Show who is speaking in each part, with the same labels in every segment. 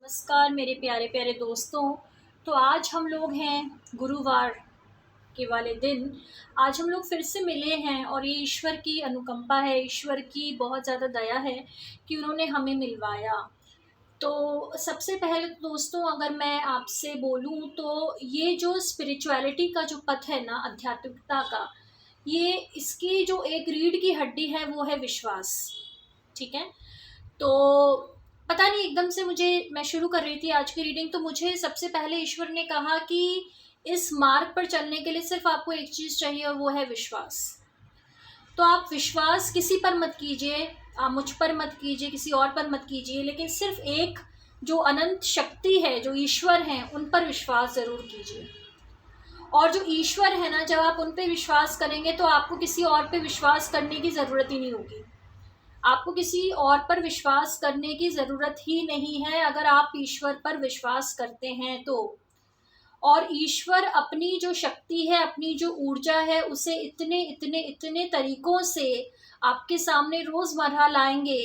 Speaker 1: नमस्कार मेरे प्यारे प्यारे दोस्तों। तो आज हम लोग हैं गुरुवार के वाले दिन। आज हम लोग फिर से मिले हैं और ये ईश्वर की अनुकंपा है, ईश्वर की बहुत ज़्यादा दया है कि उन्होंने हमें मिलवाया। तो सबसे पहले तो दोस्तों अगर मैं आपसे बोलूँ तो ये जो स्पिरिचुअलिटी का जो पथ है ना, आध्यात्मिकता का, ये इसकी जो एक रीढ़ की हड्डी है वो है विश्वास। ठीक है। तो पता नहीं एकदम से मैं शुरू कर रही थी आज की रीडिंग, तो मुझे सबसे पहले ईश्वर ने कहा कि इस मार्ग पर चलने के लिए सिर्फ आपको एक चीज़ चाहिए और वो है विश्वास। तो आप विश्वास किसी पर मत कीजिए, आप मुझ पर मत कीजिए, किसी और पर मत कीजिए, लेकिन सिर्फ एक जो अनंत शक्ति है, जो ईश्वर हैं, उन पर विश्वास ज़रूर कीजिए। और जो ईश्वर है ना, जब आप उन पर विश्वास करेंगे तो आपको किसी और पे विश्वास करने की ज़रूरत ही नहीं होगी। आपको किसी और पर विश्वास करने की ज़रूरत ही नहीं है अगर आप ईश्वर पर विश्वास करते हैं तो। और ईश्वर अपनी जो शक्ति है, अपनी जो ऊर्जा है, उसे इतने इतने इतने तरीक़ों से आपके सामने रोज़मर्रा लाएंगे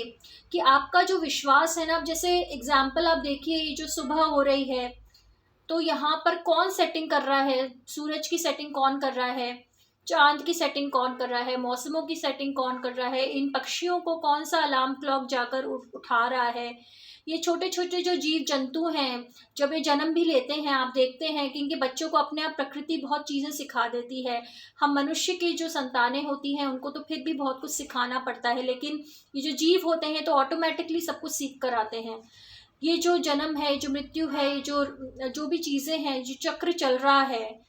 Speaker 1: कि आपका जो विश्वास है ना, अब जैसे एग्ज़ाम्पल आप देखिए, ये जो सुबह हो रही है तो यहाँ पर कौन सेटिंग कर रहा है, सूरज की सेटिंग कौन कर रहा है, चांद की सेटिंग कौन कर रहा है, मौसमों की सेटिंग कौन कर रहा है, इन पक्षियों को कौन सा अलार्म क्लॉक जाकर उठा रहा है। ये छोटे छोटे जो जीव जंतु हैं, जब ये जन्म भी लेते हैं, आप देखते हैं कि इनके बच्चों को अपने आप प्रकृति बहुत चीज़ें सिखा देती है। हम मनुष्य की जो संतानें होती हैं उनको तो फिर भी बहुत कुछ सिखाना पड़ता है, लेकिन ये जो जीव होते हैं तो ऑटोमेटिकली सब कुछ सीख कर आते हैं। ये जो जन्म है, जो मृत्यु है, ये जो भी चीज़ें हैं, जो चक्र चल रहा है।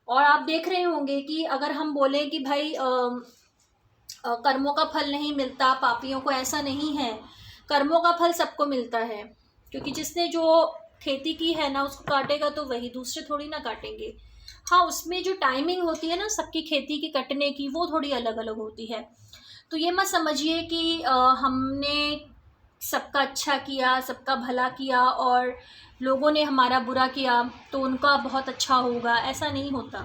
Speaker 1: और आप देख रहे होंगे कि अगर हम बोलें कि भाई कर्मों का फल नहीं मिलता पापियों को, ऐसा नहीं है। कर्मों का फल सबको मिलता है, क्योंकि जिसने जो खेती की है ना, उसको काटेगा तो वही, दूसरे थोड़ी ना काटेंगे। हाँ, उसमें जो टाइमिंग होती है ना सबकी खेती की कटने की, वो थोड़ी अलग अलग होती है। तो ये मत समझिए कि हमने सबका अच्छा किया, सबका भला किया और लोगों ने हमारा बुरा किया तो उनका बहुत अच्छा होगा, ऐसा नहीं होता।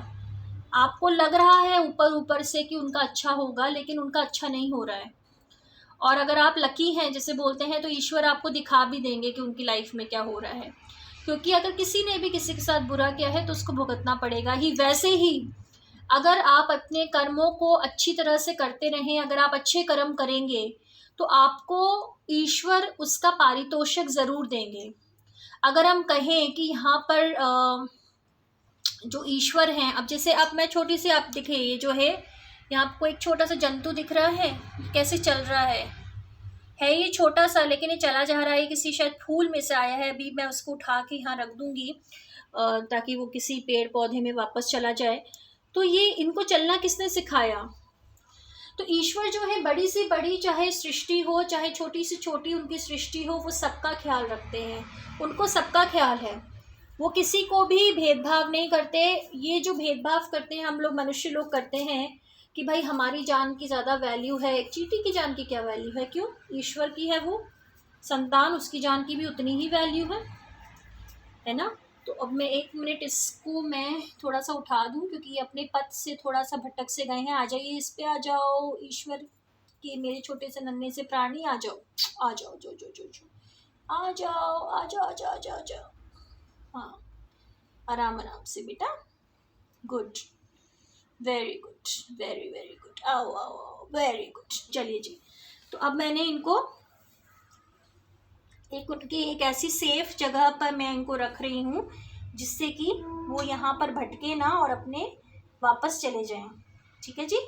Speaker 1: आपको लग रहा है ऊपर ऊपर से कि उनका अच्छा होगा, लेकिन उनका अच्छा नहीं हो रहा है। और अगर आप लकी हैं, जैसे बोलते हैं, तो ईश्वर आपको दिखा भी देंगे कि उनकी लाइफ में क्या हो रहा है। क्योंकि अगर किसी ने भी किसी के साथ बुरा किया है तो उसको भुगतना पड़ेगा ही। वैसे ही अगर आप अपने कर्मों को अच्छी तरह से करते रहें, अगर आप अच्छे कर्म करेंगे तो आपको ईश्वर उसका पारितोषिक ज़रूर देंगे। अगर हम कहें कि यहाँ पर जो ईश्वर हैं, अब जैसे अब मैं छोटी सी, आप दिखे ये जो है, यहाँ आपको एक छोटा सा जंतु दिख रहा है, कैसे चल रहा है ये छोटा सा, लेकिन ये चला जा रहा है। किसी शायद फूल में से आया है, अभी मैं उसको उठा के यहाँ रख दूँगी ताकि वो किसी पेड़ पौधे में वापस चला जाए। तो ये इनको चलना किसने सिखाया? तो ईश्वर जो है, बड़ी से बड़ी चाहे सृष्टि हो, चाहे छोटी से छोटी उनकी सृष्टि हो, वो सबका ख्याल रखते हैं। उनको सबका ख्याल है, वो किसी को भी भेदभाव नहीं करते। ये जो भेदभाव करते हैं हम लोग, मनुष्य लोग करते हैं कि भाई हमारी जान की ज़्यादा वैल्यू है, एक चींटी की जान की क्या वैल्यू है? क्यों? ईश्वर की है वो संतान, उसकी जान की भी उतनी ही वैल्यू है ना। तो अब मैं 1 मिनट इसको मैं थोड़ा सा उठा दूं, क्योंकि ये अपने पथ से थोड़ा सा भटक से गए हैं। आ जाइए, इस पे आ जाओ ईश्वर के मेरे छोटे से नन्हे से प्राणी, आ जाओ, आ जाओ, जो जो जो जो आ जाओ, आ जाओ, आ जाओ, आ जाओ, आ जाओ। हाँ, आराम आराम से बेटा। Good, very good, very very good. आओ आओ आओ, वेरी गुड। चलिए जी, तो अब मैंने इनको उनकी एक ऐसी सेफ जगह पर मैं इनको रख रही हूँ जिससे कि वो यहाँ पर भटके ना और अपने वापस चले जाएं। ठीक है जी,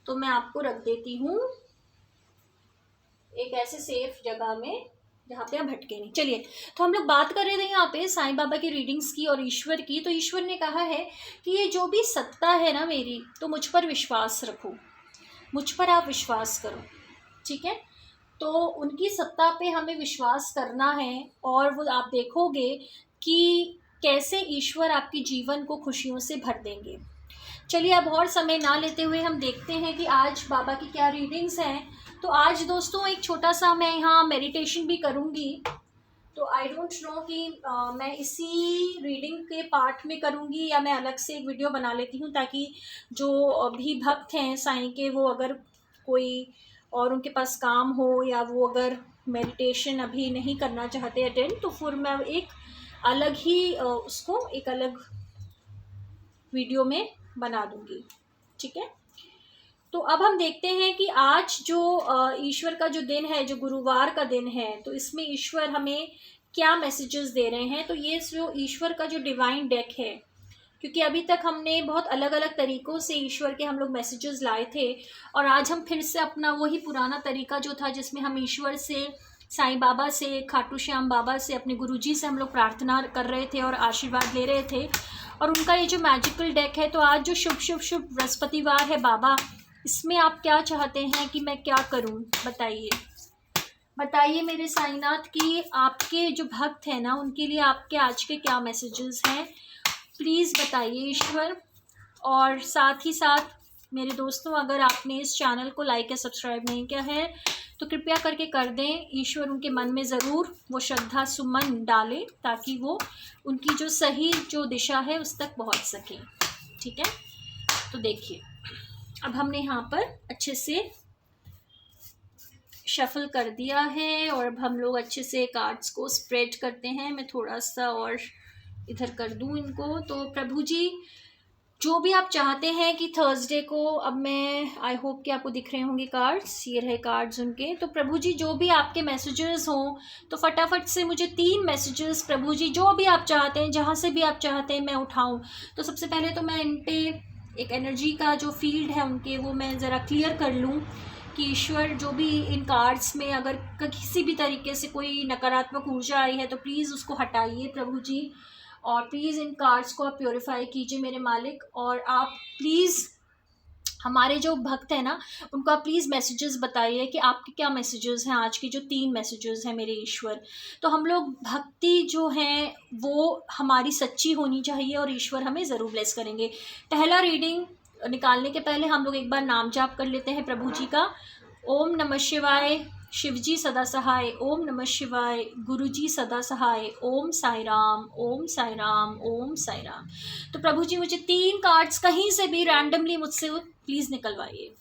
Speaker 1: तो मैं आपको रख देती हूँ एक ऐसे सेफ जगह में जहाँ पे आप भटके नहीं। चलिए, तो हम लोग बात कर रहे थे यहाँ पे साईं बाबा की रीडिंग्स की और ईश्वर की। तो ईश्वर ने कहा है कि ये जो भी सत्ता है ना मेरी, तो मुझ पर विश्वास रखो, मुझ पर आप विश्वास करो। ठीक है, तो उनकी सत्ता पे हमें विश्वास करना है और वो आप देखोगे कि कैसे ईश्वर आपके जीवन को खुशियों से भर देंगे। चलिए, अब और समय ना लेते हुए हम देखते हैं कि आज बाबा की क्या रीडिंग्स हैं। तो आज दोस्तों एक छोटा सा मैं यहाँ मेडिटेशन भी करूँगी। तो आई डोंट नो कि मैं इसी रीडिंग के पार्ट में करूँगी या मैं अलग से एक वीडियो बना लेती हूँ, ताकि जो भी भक्त हैं साईं के, वो अगर कोई और उनके पास काम हो या वो अगर मेडिटेशन अभी नहीं करना चाहते अटेंड, तो फिर मैं एक अलग ही उसको एक अलग वीडियो में बना दूंगी, ठीक है। तो अब हम देखते हैं कि आज जो ईश्वर का जो दिन है, जो गुरुवार का दिन है, तो इसमें ईश्वर हमें क्या मैसेजेस दे रहे हैं। तो ये जो ईश्वर का जो डिवाइन डेक है, क्योंकि अभी तक हमने बहुत अलग अलग तरीक़ों से ईश्वर के हम लोग मैसेजेस लाए थे, और आज हम फिर से अपना वही पुराना तरीका जो था जिसमें हम ईश्वर से, साईं बाबा से, खाटू श्याम बाबा से, अपने गुरुजी से हम लोग प्रार्थना कर रहे थे और आशीर्वाद ले रहे थे, और उनका ये जो मैजिकल डेक है। तो आज जो शुभ शुभ शुभ बृहस्पतिवार है बाबा, इसमें आप क्या चाहते हैं कि मैं क्या करूं, बताइए बताइए मेरे साईनाथ कि आपके जो भक्त हैं ना, उनके लिए आपके आज के क्या मैसेजेस हैं, प्लीज़ बताइए ईश्वर। और साथ ही साथ मेरे दोस्तों, अगर आपने इस चैनल को लाइक या सब्सक्राइब नहीं किया है तो कृपया करके कर दें। ईश्वर उनके मन में ज़रूर वो श्रद्धा सुमन डालें, ताकि वो उनकी जो सही जो दिशा है उस तक पहुंच सके, ठीक है। तो देखिए, अब हमने यहाँ पर अच्छे से शफल कर दिया है, और अब हम लोग अच्छे से कार्ड्स को स्प्रेड करते हैं। मैं थोड़ा सा और इधर कर दूँ इनको। तो प्रभु जी, जो भी आप चाहते हैं कि थर्सडे को, अब मैं आई होप कि आपको दिख रहे होंगे कार्ड्स, ये रहे कार्ड्स उनके। तो प्रभु जी, जो भी आपके मैसेजेस हों, तो फटाफट से मुझे 3 मैसेजेस प्रभु जी, जो भी आप चाहते हैं, जहाँ से भी आप चाहते हैं मैं उठाऊं। तो सबसे पहले तो मैं इन पे एक एनर्जी का जो फील्ड है उनके, वो मैं ज़रा क्लियर कर लूँ कि ईश्वर जो भी इन कार्ड्स में अगर किसी भी तरीके से कोई नकारात्मक ऊर्जा आई है तो प्लीज़ उसको हटाइए प्रभु जी, और प्लीज़ इन कार्ड्स को आप प्योरीफाई कीजिए मेरे मालिक। और आप प्लीज़ हमारे जो भक्त हैं ना, उनको आप प्लीज़ मैसेजेस बताइए कि आपके क्या मैसेजेस हैं, आज के जो 3 मैसेजेस हैं मेरे ईश्वर। तो हम लोग भक्ति जो हैं वो हमारी सच्ची होनी चाहिए, और ईश्वर हमें ज़रूर ब्लेस करेंगे। पहला रीडिंग निकालने के पहले हम लोग एक बार नाम जाप कर लेते हैं प्रभु जी का। ओम नमः शिवाय, शिवजी सदा सहाय। ओम नमः शिवाय, गुरुजी सदा सहाय। ओम साई राम, ओम साई राम, ओम साई राम। तो प्रभु जी, मुझे 3 कार्ड्स कहीं से भी रैंडमली मुझसे प्लीज़ निकलवाइए।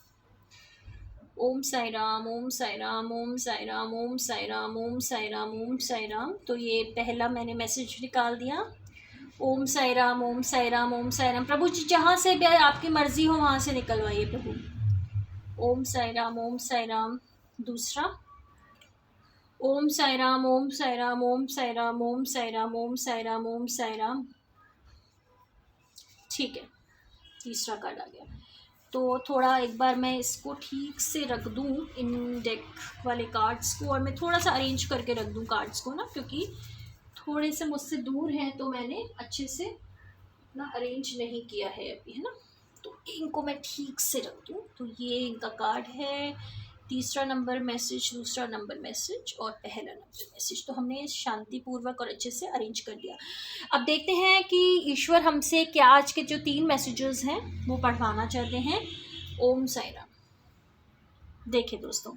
Speaker 1: ओम साई राम, ओम साई राम, ओम साई राम, ओम साई राम, ओम साई राम, ओम साई राम। तो ये पहला मैंने मैसेज निकाल दिया। ओम साई राम, ओम साई राम, ओम साई राम। प्रभु जी, जहाँ से भी आपकी मर्जी हो वहाँ से निकलवाइए प्रभु। ओम साई राम, ओम साई राम। दूसरा, ओम साई राम, ओम साई राम, ओम साई राम, ओम साई राम, ओम साई राम, ओम साई राम। ठीक है, तीसरा कार्ड आ गया। तो थोड़ा एक बार मैं इसको ठीक से रख दूँ, इन डेक वाले कार्ड्स को, और मैं थोड़ा सा अरेंज करके रख दूँ कार्ड्स को ना, क्योंकि थोड़े से मुझसे दूर हैं तो मैंने अच्छे से अपना अरेंज नहीं किया है अभी, है ना। तो इनको मैं ठीक से रख दूँ। तो ये इनका कार्ड है, तीसरा नंबर मैसेज, दूसरा नंबर मैसेज और पहला नंबर मैसेज। तो हमने शांतिपूर्वक और अच्छे से अरेंज कर दिया। अब देखते हैं कि ईश्वर हमसे क्या आज के जो 3 मैसेजेस हैं वो पढ़वाना चाहते हैं। ओम साई राम। देखिए दोस्तों,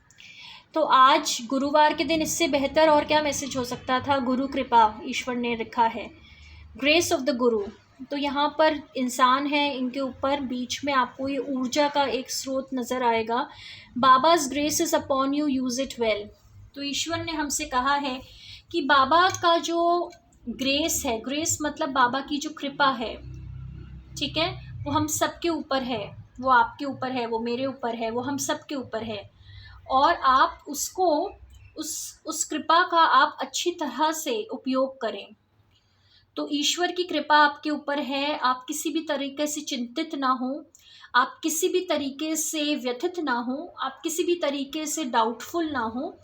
Speaker 1: तो आज गुरुवार के दिन इससे बेहतर और क्या मैसेज हो सकता था। गुरु कृपा ईश्वर ने लिखा है, ग्रेस ऑफ द गुरु। तो यहाँ पर इंसान है, इनके ऊपर बीच में आपको ये ऊर्जा का एक स्रोत नज़र आएगा। Baba's grace is upon you, use it well. तो ईश्वर ने हमसे कहा है कि बाबा का जो ग्रेस है, ग्रेस मतलब बाबा की जो कृपा है, ठीक है, वो हम सब के ऊपर है। वो आपके ऊपर है, वो मेरे ऊपर है, वो हम सब के ऊपर है। और आप उसको, उस कृपा का आप अच्छी तरह से उपयोग करें। तो ईश्वर की कृपा आपके ऊपर है। आप किसी भी तरीके से चिंतित ना हो, आप किसी भी तरीके से व्यथित ना हो, आप किसी भी तरीके से डाउटफुल ना हो।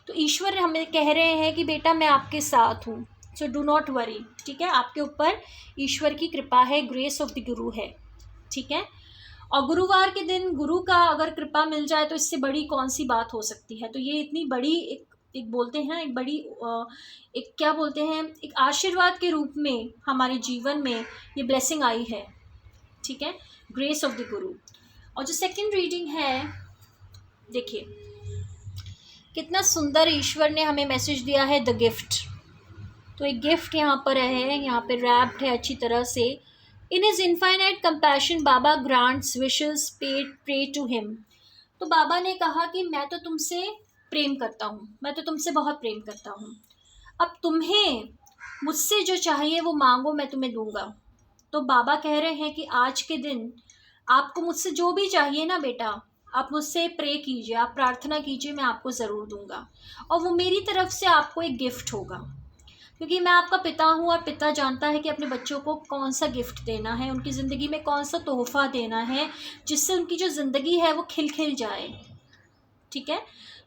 Speaker 1: तो ईश्वर हमें कह रहे हैं कि बेटा मैं आपके साथ हूँ, सो डू नॉट वरी, ठीक है। आपके ऊपर ईश्वर की कृपा है, ग्रेस ऑफ द गुरु है, ठीक है। और गुरुवार के दिन गुरु का अगर कृपा मिल जाए तो इससे बड़ी कौन सी बात हो सकती है। तो ये इतनी बड़ी एक बोलते हैं, एक बड़ी एक क्या बोलते हैं, एक आशीर्वाद के रूप में हमारे जीवन में ये ब्लेसिंग आई है, ठीक है, ग्रेस ऑफ द गुरु। और जो सेकंड रीडिंग है, देखिए कितना सुंदर ईश्वर ने हमें मैसेज दिया है, द गिफ्ट। तो एक गिफ्ट यहाँ पर है, यहाँ पे रैप्ड है अच्छी तरह से। In his infinite compassion Baba grants wishes, paid pray to him. तो बाबा ने कहा कि मैं तो तुमसे प्रेम करता हूँ, मैं तो तुमसे बहुत प्रेम करता हूँ। अब तुम्हें मुझसे जो चाहिए वो मांगो, मैं तुम्हें दूंगा। तो बाबा कह रहे हैं कि आज के दिन आपको मुझसे जो भी चाहिए ना बेटा, आप मुझसे प्रे कीजिए, आप प्रार्थना कीजिए, मैं आपको ज़रूर दूंगा। और वो मेरी तरफ से आपको एक गिफ्ट होगा, क्योंकि मैं आपका पिता हूँ और पिता जानता है कि अपने बच्चों को कौन सा गिफ्ट देना है, उनकी ज़िंदगी में कौन सा तोहफ़ा देना है जिससे उनकी जो ज़िंदगी है वो खिल खिल जाए। ठीक है,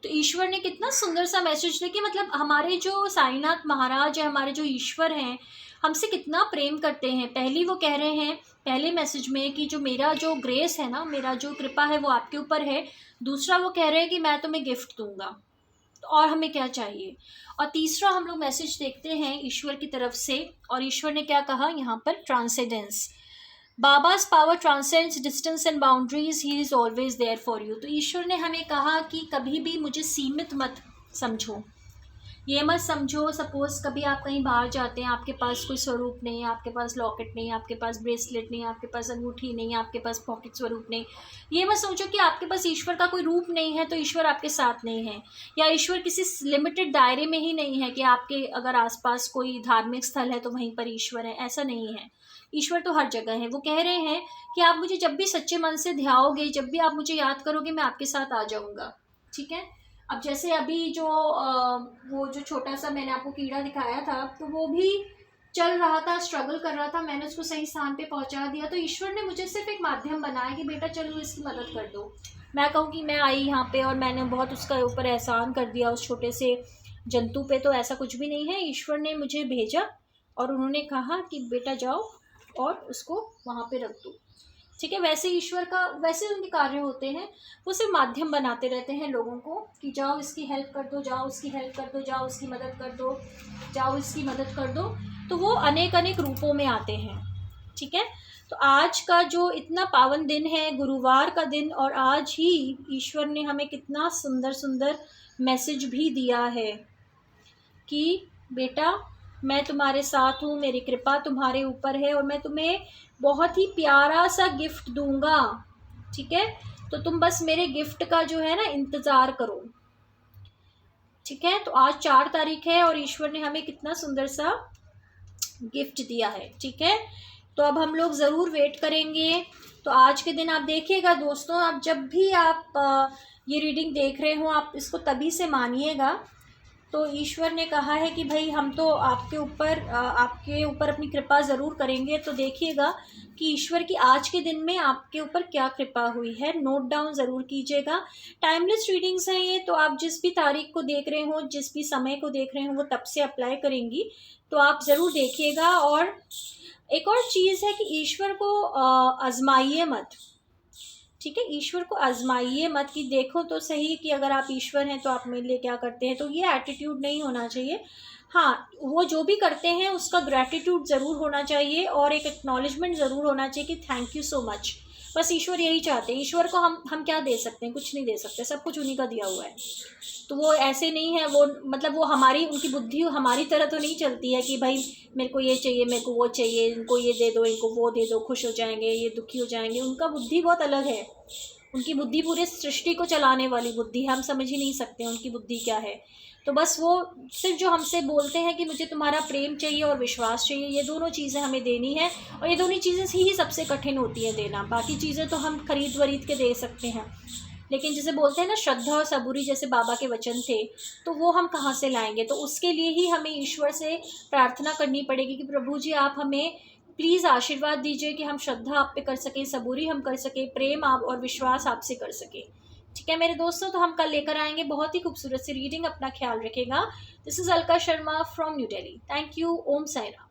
Speaker 1: तो ईश्वर ने कितना सुंदर सा मैसेज दिया कि मतलब हमारे जो साईनाथ महाराज है, हमारे जो ईश्वर हैं, हमसे कितना प्रेम करते हैं। पहली वो कह रहे हैं पहले मैसेज में कि जो मेरा जो ग्रेस है ना, मेरा जो कृपा है वो आपके ऊपर है। दूसरा वो कह रहे हैं कि मैं तुम्हें गिफ्ट दूंगा, तो और हमें क्या चाहिए। और तीसरा हम लोग मैसेज देखते हैं ईश्वर की तरफ से, और ईश्वर ने क्या कहा यहाँ पर, transcendence. Baba's power transcends distance and boundaries, he is always there for you. तो ईश्वर ने हमें कहा कि कभी भी मुझे सीमित मत समझो, ये मत समझो सपोज़ कभी आप कहीं बाहर जाते हैं, आपके पास कोई स्वरूप नहीं, आपके पास लॉकेट नहीं, आपके पास ब्रेसलेट नहीं, आपके पास अंगूठी नहीं, आपके पास पॉकेट स्वरूप नहीं। ये मत सोचो कि आपके पास ईश्वर का कोई रूप नहीं है तो ईश्वर आपके साथ नहीं है, या ईश्वर किसी लिमिटेड दायरे में ही नहीं है कि आपके अगर आसपास कोई धार्मिक स्थल है तो वहीं पर ईश्वर है। ऐसा नहीं है, ईश्वर तो हर जगह है। वो कह रहे हैं कि आप मुझे जब भी सच्चे मन से ध्याओगे, जब भी आप मुझे याद करोगे, मैं आपके साथ आ जाऊँगा। ठीक है, अब जैसे अभी जो वो जो छोटा सा मैंने आपको कीड़ा दिखाया था, तो वो भी चल रहा था, स्ट्रगल कर रहा था, मैंने उसको सही स्थान पे पहुंचा दिया। तो ईश्वर ने मुझे सिर्फ एक माध्यम बनाया कि बेटा चलो इसकी मदद कर दो। मैं कहूँ कि मैं आई यहाँ पे और मैंने बहुत उसका ऊपर एहसान कर दिया उस छोटे से जंतु पे, तो ऐसा कुछ भी नहीं है। ईश्वर ने मुझे भेजा और उन्होंने कहा कि बेटा जाओ और उसको वहाँ पे रख दो। ठीक है, वैसे ईश्वर का, वैसे उनके कार्य होते हैं, वो सिर्फ माध्यम बनाते रहते हैं लोगों को कि जाओ इसकी हेल्प कर दो, जाओ उसकी हेल्प कर दो, जाओ उसकी मदद कर दो, जाओ इसकी मदद कर दो। तो वो अनेक अनेक रूपों में आते हैं। ठीक है, तो आज का जो इतना पावन दिन है, गुरुवार का दिन, और आज ही ईश्वर ने हमें कितना सुंदर सुंदर मैसेज भी दिया है कि बेटा मैं तुम्हारे साथ हूँ, मेरी कृपा तुम्हारे ऊपर है और मैं तुम्हें बहुत ही प्यारा सा गिफ्ट दूंगा। ठीक है, तो तुम बस मेरे गिफ्ट का जो है ना इंतज़ार करो। ठीक है, तो आज 4 तारीख है और ईश्वर ने हमें कितना सुंदर सा गिफ्ट दिया है। ठीक है, तो अब हम लोग ज़रूर वेट करेंगे। तो आज के दिन आप देखिएगा दोस्तों, आप जब भी आप ये रीडिंग देख रहे हो, आप इसको तभी से मानिएगा। तो ईश्वर ने कहा है कि भाई हम तो आपके ऊपर अपनी कृपा ज़रूर करेंगे। तो देखिएगा कि ईश्वर की आज के दिन में आपके ऊपर क्या कृपा हुई है, नोट डाउन ज़रूर कीजिएगा। टाइमलेस रीडिंग्स हैं ये, तो आप जिस भी तारीख को देख रहे हो, जिस भी समय को देख रहे हो, वो तब से अप्लाई करेंगी। तो आप ज़रूर देखिएगा। और एक और चीज़ है कि ईश्वर को आजमाइए मत। ठीक है, ईश्वर को आजमाइए मत कि देखो तो सही कि अगर आप ईश्वर हैं तो आप मेरे लिए क्या करते हैं। तो ये एटीट्यूड नहीं होना चाहिए। हाँ, वो जो भी करते हैं उसका ग्रैटिट्यूड ज़रूर होना चाहिए और एक एक्नॉलेजमेंट ज़रूर होना चाहिए कि थैंक यू सो मच। बस ईश्वर यही चाहते हैं। ईश्वर को हम क्या दे सकते हैं, कुछ नहीं दे सकते, सब कुछ उन्हीं का दिया हुआ है। तो वो ऐसे नहीं है, वो मतलब वो उनकी बुद्धि हमारी तरह तो नहीं चलती है कि भाई मेरे को ये चाहिए, मेरे को वो चाहिए, इनको ये दे दो, इनको वो दे दो, खुश हो जाएंगे, ये दुखी हो जाएंगे। उनका बुद्धि बहुत अलग है। उनकी बुद्धि पूरे सृष्टि को चलाने वाली बुद्धि है, हम समझ ही नहीं सकते उनकी बुद्धि क्या है। तो बस वो सिर्फ जो हमसे बोलते हैं कि मुझे तुम्हारा प्रेम चाहिए और विश्वास चाहिए, ये दोनों चीज़ें हमें देनी है। और ये दोनों चीज़ें ही सबसे कठिन होती है देना। बाकी चीज़ें तो हम खरीद वरीद के दे सकते हैं, लेकिन जिसे बोलते हैं ना श्रद्धा और सबूरी, जैसे बाबा के वचन थे, तो वो हम कहाँ से लाएंगे। तो उसके लिए ही हमें ईश्वर से प्रार्थना करनी पड़ेगी कि प्रभु जी आप हमें प्लीज़ आशीर्वाद दीजिए कि हम श्रद्धा आप पे कर सकें, सबूरी हम कर सकें, प्रेम आप और विश्वास आपसे कर सकें। ठीक है मेरे दोस्तों, तो हम कल लेकर आएंगे बहुत ही खूबसूरत सी रीडिंग। अपना ख्याल रखेगा। This is Alka Sharma from New Delhi. Thank you. Om Sai Ram.